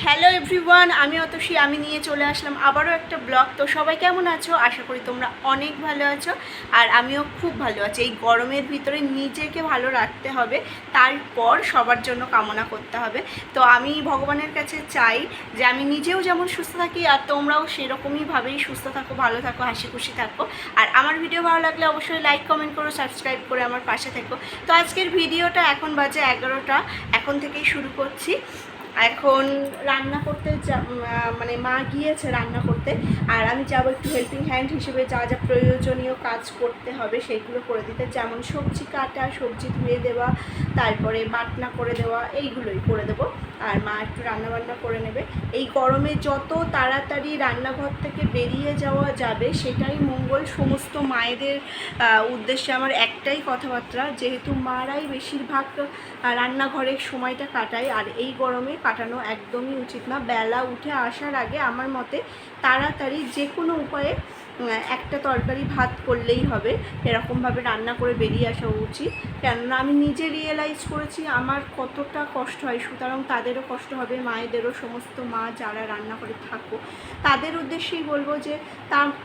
Hello everyone, আমি অতসী। আমি নিয়ে চলে আসলাম আবারও একটা ব্লগ। তো সবাই কেমন আছো? আশা করি তোমরা অনেক ভালো আছো, আর আমিও খুব ভালো আছি। এই গরমের ভিতরে নিজেকে ভালো রাখতে হবে, তারপর সবার জন্য কামনা করতে হবে। তো আমি ভগবানের কাছে চাই যে আমি নিজেও যেমন সুস্থ থাকি আর তোমরাও সেরকমইভাবেই সুস্থ থাকো, ভালো থাকো, হাসি খুশি থাকো। আর আমার ভিডিও ভালো লাগলে অবশ্যই লাইক কমেন্ট করো, সাবস্ক্রাইব করে আমার পাশে থেকো। তো আজকের ভিডিওটা এখন বাজে 11টা, এখন থেকেই শুরু করছি। এখন রান্না করতে মানে মা গিয়েছে রান্না করতে, আর আমি যাবো একটু হেল্পিং হ্যান্ড হিসেবে। যা যা প্রয়োজনীয় কাজ করতে হবে সেইগুলো করে দিতে, যেমন সবজি কাটা, সবজি ধুয়ে দেওয়া, তারপরে বাটনা করে দেওয়া, এইগুলোই করে দেবো। আর মা একটু রান্নাবান্না করে নেবে। এই গরমে যত তাড়াতাড়ি রান্নাঘর থেকে বেরিয়ে যাওয়া যাবে সেটাই মঙ্গল। সমস্ত মায়েদের উদ্দেশ্যে আমার একটাই কথাবার্তা, যেহেতু মারাই বেশিরভাগ রান্নাঘরের সময়টা কাটায়, আর এই গরমে কাটানো একদমই উচিত না। বেলা উঠে আসার আগে আমার মতে তাড়াতাড়ি যে কোনো উপায়ে একটা তরকারি ভাত করলেই হবে, এরকমভাবে রান্না করে বেরিয়ে আসা উচিত। কেননা আমি নিজে রিয়েলাইজ করেছি আমার কতটা কষ্ট হয়, সুতরাং তাদেরও কষ্ট হবে, মায়েদেরও। সমস্ত মা যারা রান্না করে থাকো তাদের উদ্দেশ্যেই বলবো যে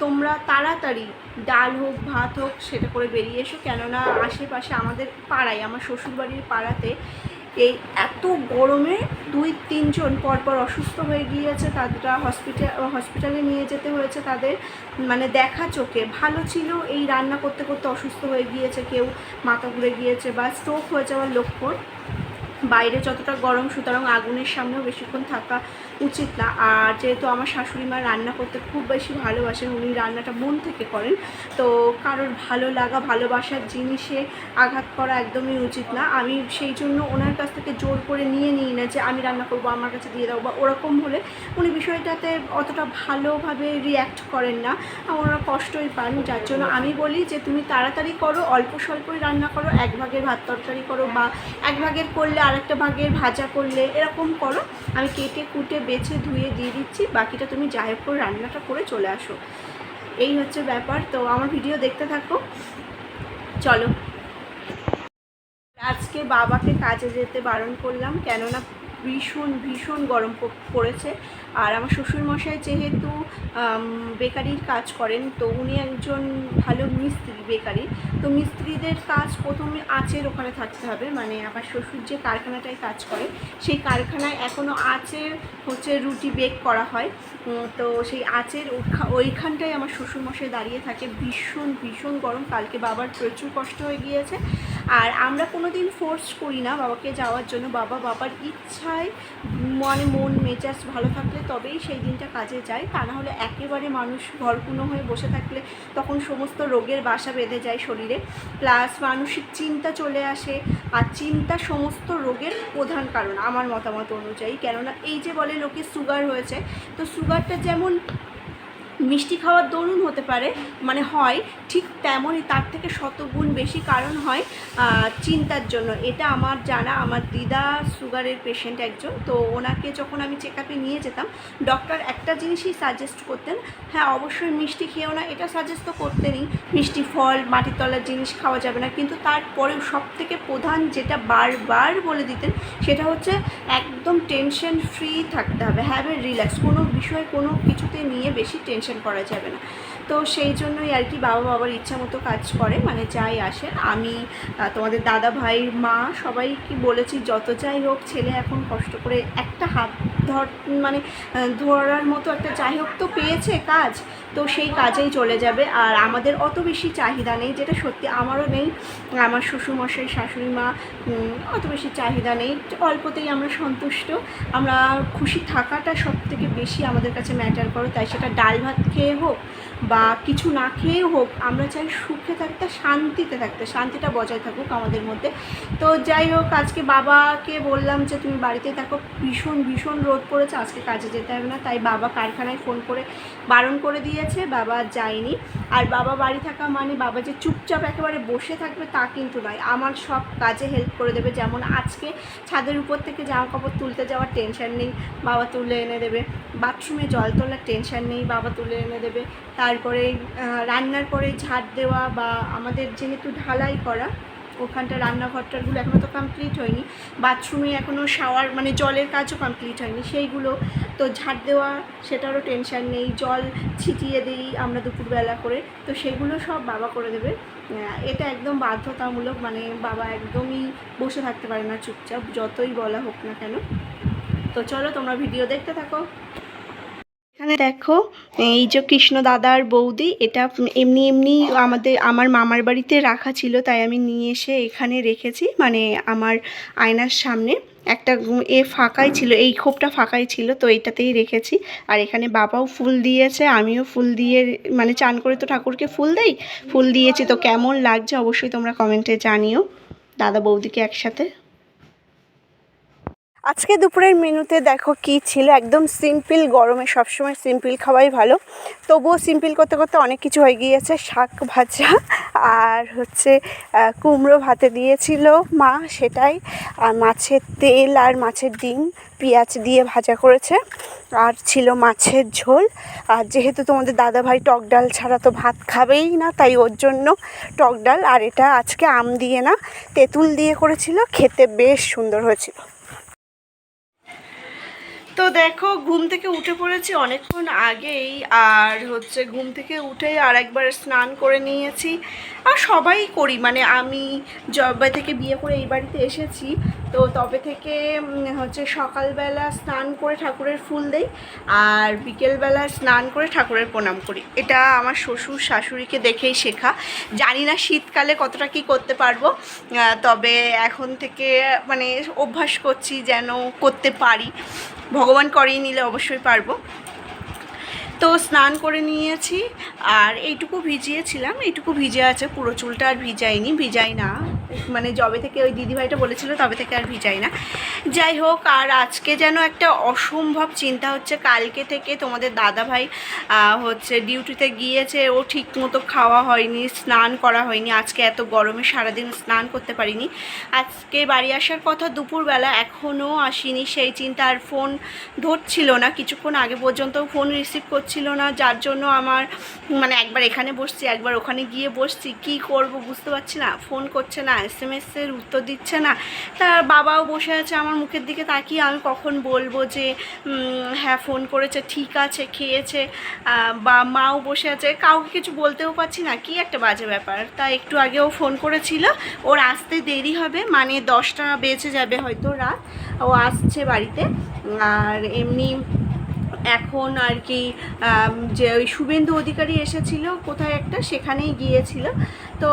তোমরা তাড়াতাড়ি ডাল হোক ভাত হোক সেটা করে বেরিয়ে এসো। কেননা আশেপাশে আমাদের পাড়ায়, আমার শ্বশুরবাড়ির পাড়াতে এই এত গরমে 2-3 জন পরপর অসুস্থ হয়ে গিয়েছে। তারা হসপিটালে নিয়ে যেতে হয়েছে তাদের, মানে দেখা চোখে। ভালো ছিল, এই রান্না করতে করতে অসুস্থ হয়ে গিয়েছে, কেউ মাথা ঘুরে গিয়েছে বা স্ট্রোক হয়ে যাওয়ার লক্ষণ। বাইরে যতটা গরম, সুতরাং আগুনের সামনেও বেশিক্ষণ থাকা উচিত না। আর যেহেতু আমার শাশুড়ি মা রান্না করতে খুব বেশি ভালোবাসেন, উনি রান্নাটা মন থেকে করেন, তো কারোর ভালো লাগা ভালোবাসার জিনিসে আঘাত করা একদমই উচিত না। আমি সেই জন্য ওনার কাছ থেকে জোর করে নিই না যে আমি রান্না করবো, আমার কাছে দিয়ে দাও, বা ওরকম হলে উনি বিষয়টাতে অতটা ভালোভাবে রিয়্যাক্ট করেন না, ওনারা কষ্টই পান। যার জন্য আমি বলি যে তুমি তাড়াতাড়ি করো, অল্প স্বল্পই রান্না করো, এক ভাগের ভাত তরকারি করো, বা এক ভাগের করলে আরেকটা ভাগের ভাজা করলে, এরকম করো। আমি কেটে কুটে বেছে ধুয়ে দিয়ে দিচ্ছি, বাকিটা তুমি যাই হোক করে রান্নাটা করে চলে আসো। এই হচ্ছে ব্যাপার। তো আমার ভিডিও দেখতে থাকো, চলো। আজকে বাবাকে কাজে যেতে বারণ করলাম, কেননা ভীষণ ভীষণ গরম পড়েছে। আর আমার শ্বশুরমশাই যেহেতু বেকারির কাজ করেন, তো উনি একজন ভালো মিস্ত্রি, বেকারি। তো মিস্ত্রিদের কাজ প্রথমে আঁচের ওখানে থাকতে হবে, মানে আমার শ্বশুর যে কারখানাটায় কাজ করে সেই কারখানায় এখনও আঁচের হচ্ছে রুটি বেক করা হয়। তো সেই আঁচের ওইখানটায় আমার শ্বশুরমশাই দাঁড়িয়ে থাকে। ভীষণ ভীষণ গরম, কালকে বাবার প্রচুর কষ্ট হয়ে গিয়েছে। আর আমরা কোনো দিন ফোর্স করি না বাবাকে যাওয়ার জন্য। বাবার ইচ্ছায়, মানে মন মেজাজ ভালো থাকলে তবেই সেই দিনটা কাজে যায়, তা না হলে একেবারে মানুষ ঘরকুনো হয়ে বসে থাকলে তখন সমস্ত রোগের বাসা বেঁধে যায় শরীরে, প্লাস মানসিক চিন্তা চলে আসে। আর চিন্তা সমস্ত রোগের প্রধান কারণ আমার মতামত অনুযায়ী। কেননা এই যে বলে লোকে সুগার হয়েছে, তো সুগারটা যেমন মিষ্টি খাওয়ার দরুন হতে পারে, মানে হয়, ঠিক তেমনই তার থেকে শতগুণ বেশি কারণ হয় চিন্তার জন্য। এটা আমার জানা। আমার দিদা সুগারের পেশেন্ট একজন, তো ওনাকে যখন আমি চেক আপে নিয়ে যেতাম, ডক্টর একটা জিনিসই সাজেস্ট করতেন, হ্যাঁ অবশ্যই মিষ্টি খেও না, এটা সাজেস্ট তো করতেনই, মিষ্টি ফল মাটির তলার জিনিস খাওয়া যাবে না। কিন্তু তারপরেও সবথেকে প্রধান যেটা বারবার বলে দিতেন সেটা হচ্ছে একদম টেনশন ফ্রি থাকতে হবে, হ্যাভ এ রিল্যাক্স। কোনো বিষয় কোনো কিছুতে নিয়ে বেশি টেনশন করা যাবে না। তো সেই জন্যই আর কি বাবার ইচ্ছা মতো কাজ করে, মানে যাই আসে। আমি তোমাদের দাদা ভাই মা সবাইকে বলেছি যত যাই হোক ছেলে এখন কষ্ট করে একটা হাত মানে ধরার মতো একটা যাই হোক তো পেয়েছে কাজ, তো সেই কাজেই চলে যাবে। আর আমাদের অত বেশি চাহিদা নেই, যেটা সত্যি আমারও নেই, আমার শ্বশুরমশাই শাশুড়ি মা অত বেশি চাহিদা নেই, অল্পতেই আমরা সন্তুষ্ট। আমরা খুশি থাকাটা সব থেকে বেশি আমাদের কাছে ম্যাটার করে। তাই সেটা ডাল ভাত খেয়ে হোক বা কিছু না খেয়েও হোক, আমরা চাই সুখে থাকতে, শান্তিতে থাকতে, শান্তিটা বজায় থাকুক আমাদের মধ্যে। তো যাই হোক, আজকে বাবাকে বললাম যে তুমি বাড়িতে থাকো, ভীষণ ভীষণ রোদ পড়েছে, আজকে কাজে যেতে হবে না। তাই বাবা কারখানায় ফোন করে বারণ করে দিয়েছে, বাবা যায়নি। আর বাবা বাড়ি থাকা মানে বাবা যে চুপচাপ একেবারে বসে থাকবে তা কিন্তু নয়, আমার সব কাজে হেল্প করে দেবে। যেমন আজকে ছাদের উপর থেকে জামা কাপড় তুলতে যাওয়ার টেনশন নেই, বাবা তুলে এনে দেবে। বাথরুমে জল তোলার টেনশন নেই, বাবা তুলে এনে দেবে। তারপরে রান্নার পরে ঝাড় দেওয়া, বা আমাদের যেহেতু ঢালাই করা, ওখানটা রান্নাঘরটারগুলো এখনও তো কমপ্লিট হয়নি, বাথরুমে এখনও শাওয়ার মানে জলের কাজও কমপ্লিট হয়নি, সেইগুলো তো ঝাড় দেওয়া সেটারও টেনশান নেই, জল ছিটিয়ে দিই আমরা দুপুরবেলা করে, তো সেগুলো সব বাবা করে দেবে। এটা একদম বাধ্যতামূলক, মানে বাবা একদমই বসে থাকতে পারে না চুপচাপ, যতই বলা হোক না কেন। তো চলো তোমরা ভিডিও দেখতে থাকো। এখানে দেখো এই যে কৃষ্ণ দাদার বৌদি, এটা এমনি এমনি আমার মামার বাড়িতে রাখা ছিল, তাই আমি নিয়ে এসে এখানে রেখেছি, মানে আমার আয়নার সামনে একটা ফাঁকাই ছিল, এই খোপটা ফাঁকাই ছিল, তো এইটাতেই রেখেছি। আর এখানে বাবাও ফুল দিয়েছে, আমিও ফুল দিয়ে মানে চান করে তো ঠাকুরকে ফুল দেই, ফুল দিয়েছি। তো কেমন লাগছে অবশ্যই তোমরা কমেন্টে জানিও দাদা বৌদিকে একসাথে। আজকে দুপুরের মেনুতে দেখো কি ছিল, একদম সিম্পল, গরমে সবসময় সিম্পল খাওয়াই ভালো, তবুও সিম্পল করতে করতে অনেক কিছু হয়ে গিয়েছে। শাক ভাজা আর হচ্ছে কুমড়ো ভাতে দিয়েছিল মা, সেটাই, আর মাছের তেল আর মাছের ডিম পেঁয়াজ দিয়ে ভাজা করেছে, আর ছিল মাছের ঝোল। আর যেহেতু তোমাদের দাদাভাই টক ডাল ছাড়া তো ভাত খাবেই না, তাই ওর জন্য টক ডাল, আর এটা আজকে আম দিয়ে না তেঁতুল দিয়ে করেছিল, খেতে বেশ সুন্দর হয়েছিল। তো দেখো ঘুম থেকে উঠে পড়েছি অনেকক্ষণ আগেই, আর হচ্ছে ঘুম থেকে উঠেই আর একবার স্নান করে নিয়েছি, আর সবাই করি, মানে আমি যবে থেকে বিয়ে করে এই বাড়িতে এসেছি তো তবে থেকে হচ্ছে সকালবেলা স্নান করে ঠাকুরের ফুল দেই, আর বিকেলবেলা স্নান করে ঠাকুরের প্রণাম করি। এটা আমার শ্বশুর শাশুড়িকে দেখেই শেখা, জানি না শীতকালে কতটা কি করতে পারবো, তবে এখন থেকে মানে অভ্যাস করছি যেন করতে পারি, ভগবান করিয়ে নিলে অবশ্যই পারবো। তো স্নান করে নিয়েছি, আর এইটুকু ভিজিয়েছিলাম, এইটুকু ভিজে আছে, পুরো চুলটা আর ভিজাই না, মানে যবে থেকে ওই দিদিভাইটা বলেছিল তবে থেকে আর ভিজাই না। যাই হোক, আর আজকে যেন একটা অসম্ভব চিন্তা হচ্ছে, কালকে থেকে তোমাদের দাদাভাই হচ্ছে ডিউটিতে গিয়েছে, ও ঠিক মতো খাওয়া হয়নি, স্নান করা হয়নি, আজকে এত গরমে সারাদিন স্নান করতে পারিনি। আজকে বাড়ি আসার কথা দুপুরবেলা, এখনও আসেনি, সেই চিন্তা। আর ফোন ধরছিল না, কিছুক্ষণ আগে পর্যন্ত ফোন রিসিভ করছিল না, যার জন্য আমার মানে একবার এখানে বসছি একবার ওখানে গিয়ে বসছি, কি করব বুঝতে পারছি না, ফোন করছে না, SMS-এর উত্তর দিচ্ছে না। তার বাবাও বসে আছে আমার মুখের দিকে তাকিয়ে, আমি কখন বলবো যে হ্যাঁ ফোন করেছে, ঠিক আছে, খেয়েছে, বা মাও বসে আছে, কাউকে কিছু বলতেও পারছি না, কি একটা বাজে ব্যাপার। তা একটু আগেও ফোন করেছিল, ওর আসতে দেরি হবে, মানে 10টা বেজে যাবে হয়তো রাত, ও আসছে বাড়িতে। আর এমনি এখন আর কি যে ওই শুভেন্দু অধিকারী এসেছিল কোথায় একটা, সেখানেই গিয়েছিল। তো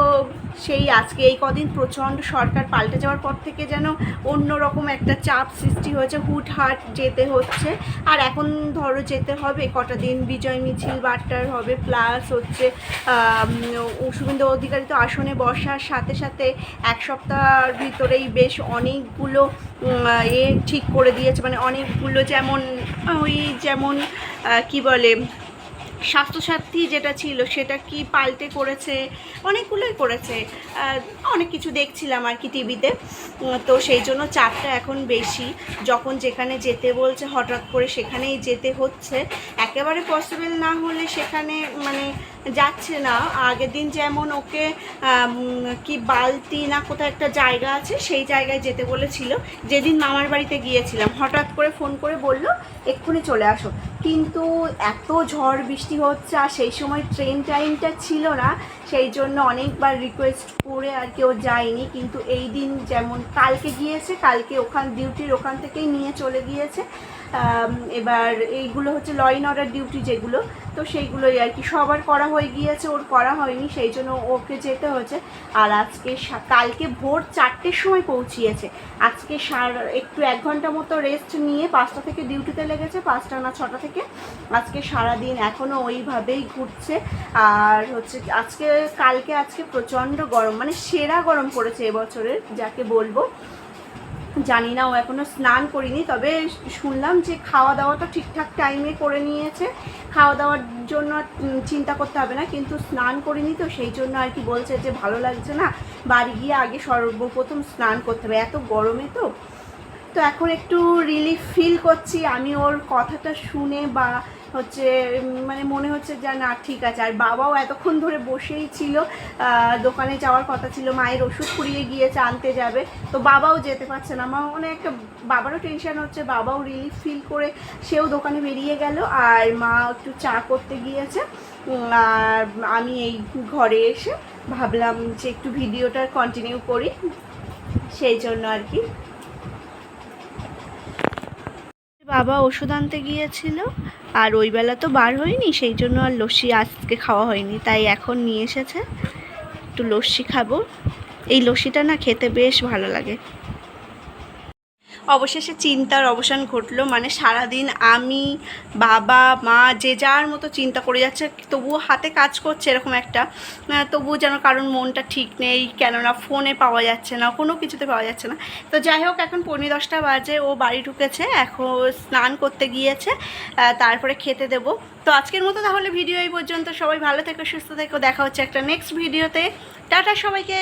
সেই আজকে এই কদিন প্রচণ্ড সরকার পাল্টে যাওয়ার পর থেকে যেন অন্যরকম একটা চাপ সৃষ্টি হয়েছে, হুটহাট যেতে হচ্ছে। আর এখন ধরো যেতে হবে কটা দিন, বিজয় মিছিল বার্তার হবে, প্লাস হচ্ছে শুভেন্দু অধিকারী তো আসনে বসার সাথে সাথে এক সপ্তাহের ভিতরেই বেশ অনেকগুলো ঠিক করে দিয়েছে, মানে অনেকগুলো, যেমন ওই যেমন কি বলে স্বাস্থ্যসাথী যেটা ছিল সেটা কি পাল্টে করেছে, অনেকগুলোই করেছে, অনেক কিছু দেখছিলাম আর কি টিভিতে। তো সেই জন্য চাপটা এখন বেশি, যখন যেখানে যেতে বলছে হঠাৎ করে সেখানেই যেতে হচ্ছে, একেবারে পসিবল না হলে সেখানে মানে যাচ্ছে না। আগের দিন যেমন ওকে কি বালতি না কোথাও একটা জায়গা আছে, সেই জায়গায় যেতে বলেছিল, যেদিন মামার বাড়িতে গিয়েছিলাম হঠাৎ করে ফোন করে বলল এক্ষুনি চলে আসো, কিন্তু এত ঝড় বৃষ্টি হচ্ছে, আর সেই সময় ট্রেন টাইমটা ছিল না, সেই জন্য অনেকবার রিকোয়েস্ট করে আর কেউ যায়নি। কিন্তু এই দিন যেমন কালকে গিয়েছে, কালকে ডিউটির ওখান থেকেই নিয়ে চলে গিয়েছে। এবার এইগুলো হচ্ছে ল অ্যান্ড অর্ডার ডিউটি যেগুলো, তো সেইগুলোই আর কি সবার করা হয়ে গিয়েছে, ওর করা হয়নি, সেই জন্য ওকে যেতে হচ্ছে। আর আজকে কালকে ভোর 4টের সময় পৌঁছিয়েছে, আজকে একটু 1 ঘন্টা মতো রেস্ট নিয়ে 5টা থেকে ডিউটিতে লেগেছে, 5টা না 6টা থেকে। আজকে সারাদিন এখনও ওইভাবেই ঘুরছে। আর হচ্ছে আজকে প্রচণ্ড গরম, মানে সেরা গরম পড়েছে এবছরের, যাকে বলবো। জানি না, ও এখনও স্নান করিনি, তবে শুনলাম যে খাওয়া দাওয়াটা ঠিকঠাক টাইমে করে নিয়েছে, খাওয়া দাওয়ার জন্য চিন্তা করতে হবে না, কিন্তু স্নান করিনি তো সেই জন্য আর কি বলছে যে ভালো লাগছে না, বাড়ি গিয়ে আগে সর্বপ্রথম স্নান করতে হবে, এত গরমে তো তো এখন একটু রিলিফ ফিল করছি আমি ওর কথাটা শুনে, বা হচ্ছে মানে মনে হচ্ছে যে না ঠিক আছে। আর বাবাও এতক্ষণ ধরে বসেই ছিল, দোকানে যাওয়ার কথা ছিল, মায়ের ওষুধ কুড়িয়ে গিয়েছে, আনতে যাবে, তো বাবাও যেতে পারছে না। আমার অনেক একটা বাবারও টেনশন হচ্ছে, বাবাও রিলিফ ফিল করে সেও দোকানে বেরিয়ে গেল, আর মা একটু চা করতে গিয়েছে। আর আমি এই ঘরে এসে ভাবলাম যে একটু ভিডিওটা কন্টিনিউ করি, সেই জন্য আর কি। বাবা ওষুধ আনতে গিয়েছিল, আর ওই বেলা তো বার হয়নি, সেই জন্য আর লস্যি আজকে খাওয়া হয়নি, তাই এখন নিয়ে এসেছে, একটু লস্যি খাবো। এই লস্যিটা না খেতে বেশ ভালো লাগে। অবশেষে চিন্তার অবসান ঘটলো, মানে সারাদিন আমি, বাবা, মা যে যার মতো চিন্তা করে যাচ্ছে, তবুও হাতে কাজ করছে এরকম একটা, তবুও যেন কারণ মনটা ঠিক নেই, কেননা ফোনে পাওয়া যাচ্ছে না, কোনো কিছুতে পাওয়া যাচ্ছে না। তো যাই হোক, এখন 10:45 বাজে, ও বাড়ি ঢুকেছে, এখন স্নান করতে গিয়েছে, তারপরে খেতে দেবো। তো আজকের মতো তাহলে ভিডিও এই পর্যন্ত। সবাই ভালো থেকো, সুস্থ থেকো, দেখা হচ্ছে একটা নেক্সট ভিডিওতে। টাটা সবাইকে।